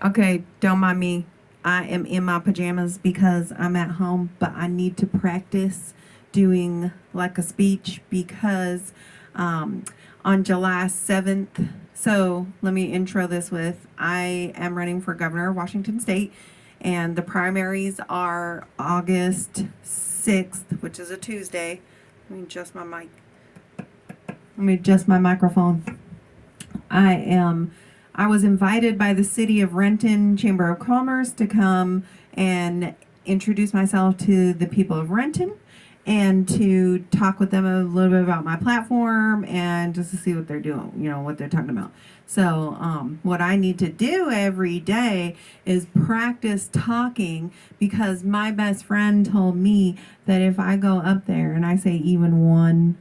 Okay, don't mind me. I am in my pajamas because I'm at home, but I need to practice doing like a speech because um, on July 7th, so let me intro this with I am running for governor of Washington State, and the primaries are August 6th, which is a Tuesday. Let me adjust my mic. Let me adjust my microphone. I am. I was invited by the City of Renton Chamber of Commerce to come and introduce myself to the people of Renton and to talk with them a little bit about my platform and just to see what they're doing, what they're talking about. So, what I need to do every day is practice talking because my best friend told me that if I go up there and I say even one,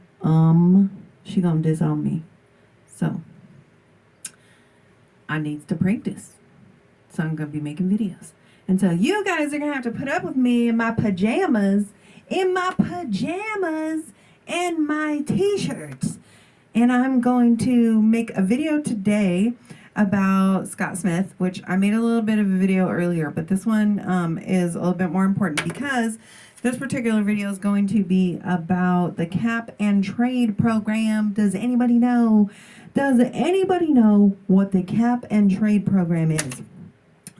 she gonna disown me. So, I needs to practice. So I'm going to be making videos. And so you guys are going to have to put up with me in my pajamas, and my t-shirts. And I'm going to make a video today about Scott Smith, which I made a little bit of a video earlier, but this one is a little bit more important because this particular video is going to be about the cap and trade program. Does anybody know what the cap and trade program is?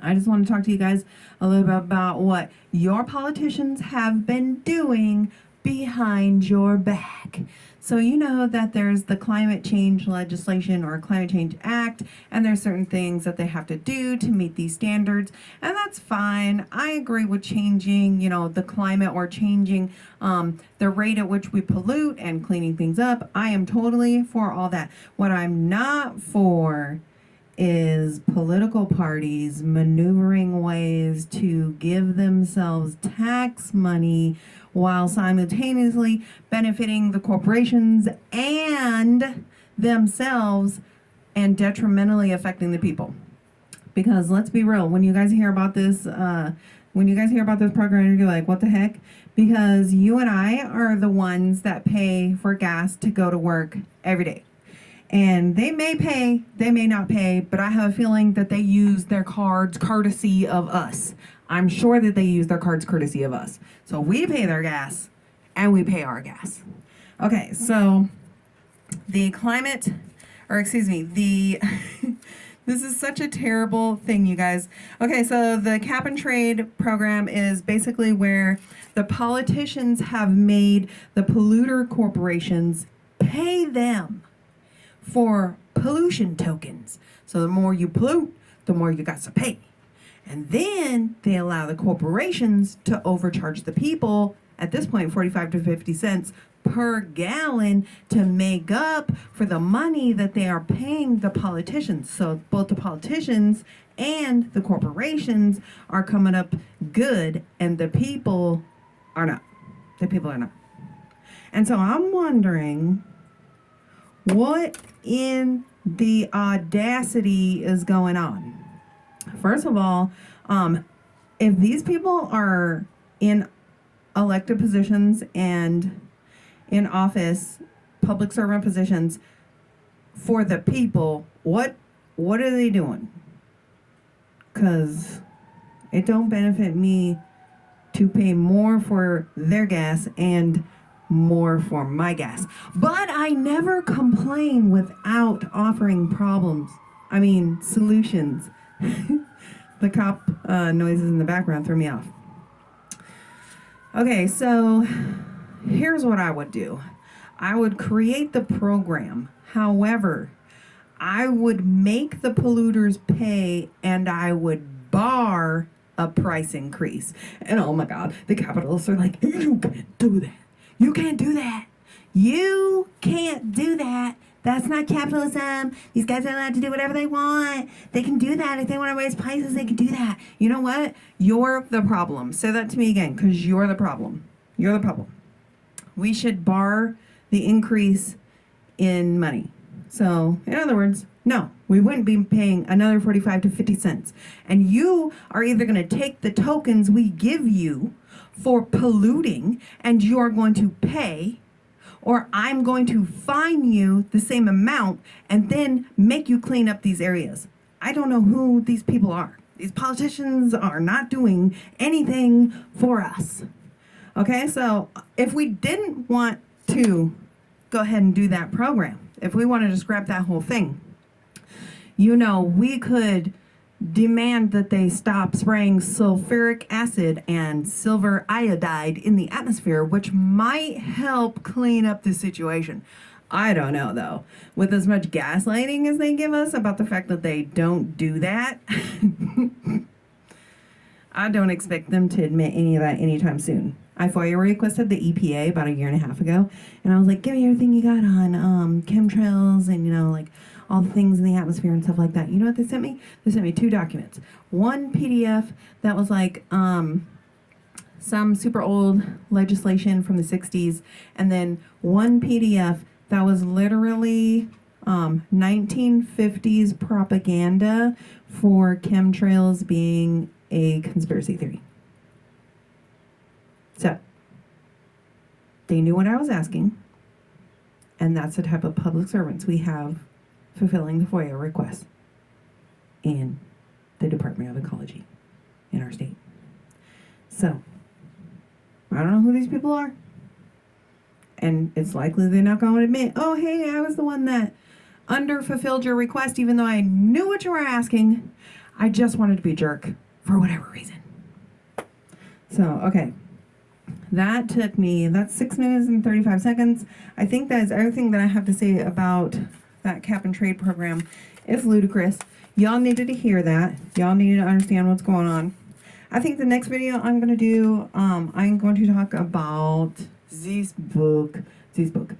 I just want to talk to you guys a little bit about what your politicians have been doing behind your back. So you know that there's the climate change legislation or climate change act, and there's certain things that they have to do to meet these standards, and that's fine. I agree with changing, the climate or changing the rate at which we pollute and cleaning things up. I am totally for all that. What I'm not for is political parties maneuvering ways to give themselves tax money while simultaneously benefiting the corporations and themselves and detrimentally affecting the people. Because let's be real, when you guys hear about this program, you're like, what the heck? Because you and I are the ones that pay for gas to go to work every day. And they may pay, they may not pay, but I have a feeling that they use their cards courtesy of us. I'm sure that they use their cards courtesy of us. So we pay their gas and we pay our gas. Okay, so the this is such a terrible thing, you guys. Okay, so the cap and trade program is basically where the politicians have made the polluter corporations pay them for pollution tokens. So the more you pollute, the more you got to pay. And then they allow the corporations to overcharge the people, at this point 45 to 50 cents per gallon, to make up for the money that they are paying the politicians. So both the politicians and the corporations are coming up good, and the people are not. And so I'm wondering, what in the audacity is going on? First of all, if these people are in elected positions and in office, public servant positions for the people, what are they doing? Because it don't benefit me to pay more for their gas and more for my gas. But I never complain without offering solutions. The cop noises in the background threw me off. Okay, so here's what I would do. I would create the program. However, I would make the polluters pay, and I would bar a price increase. And oh my God, the capitalists are like, you can't do that. You can't do that. You can't do that. That's not capitalism. These guys are allowed to do whatever they want. They can do that. If they want to raise prices, they can do that. You know what? You're the problem. Say that to me again, because you're the problem. You're the problem. We should bar the increase in money. So, in other words, no, we wouldn't be paying another 45 to 50 cents. And you are either going to take the tokens we give you for polluting and you are going to pay, or I'm going to fine you the same amount and then make you clean up these areas. I don't know who these people are. These politicians are not doing anything for us. Okay, so if we didn't want to go ahead and do that program, if we wanted to scrap that whole thing, we could demand that they stop spraying sulfuric acid and silver iodide in the atmosphere, which might help clean up the situation. I don't know, though. With as much gaslighting as they give us about the fact that they don't do that, I don't expect them to admit any of that anytime soon. I FOIA requested the EPA about a year and a half ago, and I was like, give me everything you got on chemtrails and, like, all the things in the atmosphere and stuff like that. You know what they sent me? They sent me 2 documents. One PDF that was like some super old legislation from the 60s, and then one PDF that was literally 1950s propaganda for chemtrails being a conspiracy theory. So, they knew what I was asking, and that's the type of public servants we have fulfilling the FOIA requests in the Department of Ecology in our state. So, I don't know who these people are, and it's likely they're not going to admit, oh, hey, I was the one that under-fulfilled your request, even though I knew what you were asking. I just wanted to be a jerk for whatever reason. So, okay. That's 6 minutes and 35 seconds. I think that is everything that I have to say about that cap and trade program. It's ludicrous. Y'all needed to hear that. Y'all needed to understand what's going on. I think the next video I'm going to do, I'm going to talk about this book. This book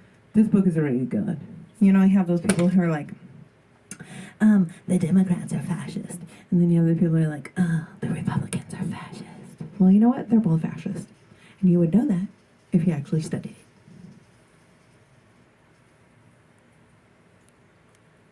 is really good. I have those people who are like, the Democrats are fascist. And then the other people are like, the Republicans are fascist. Well, you know what? They're both fascist. And you would know that if you actually studied it.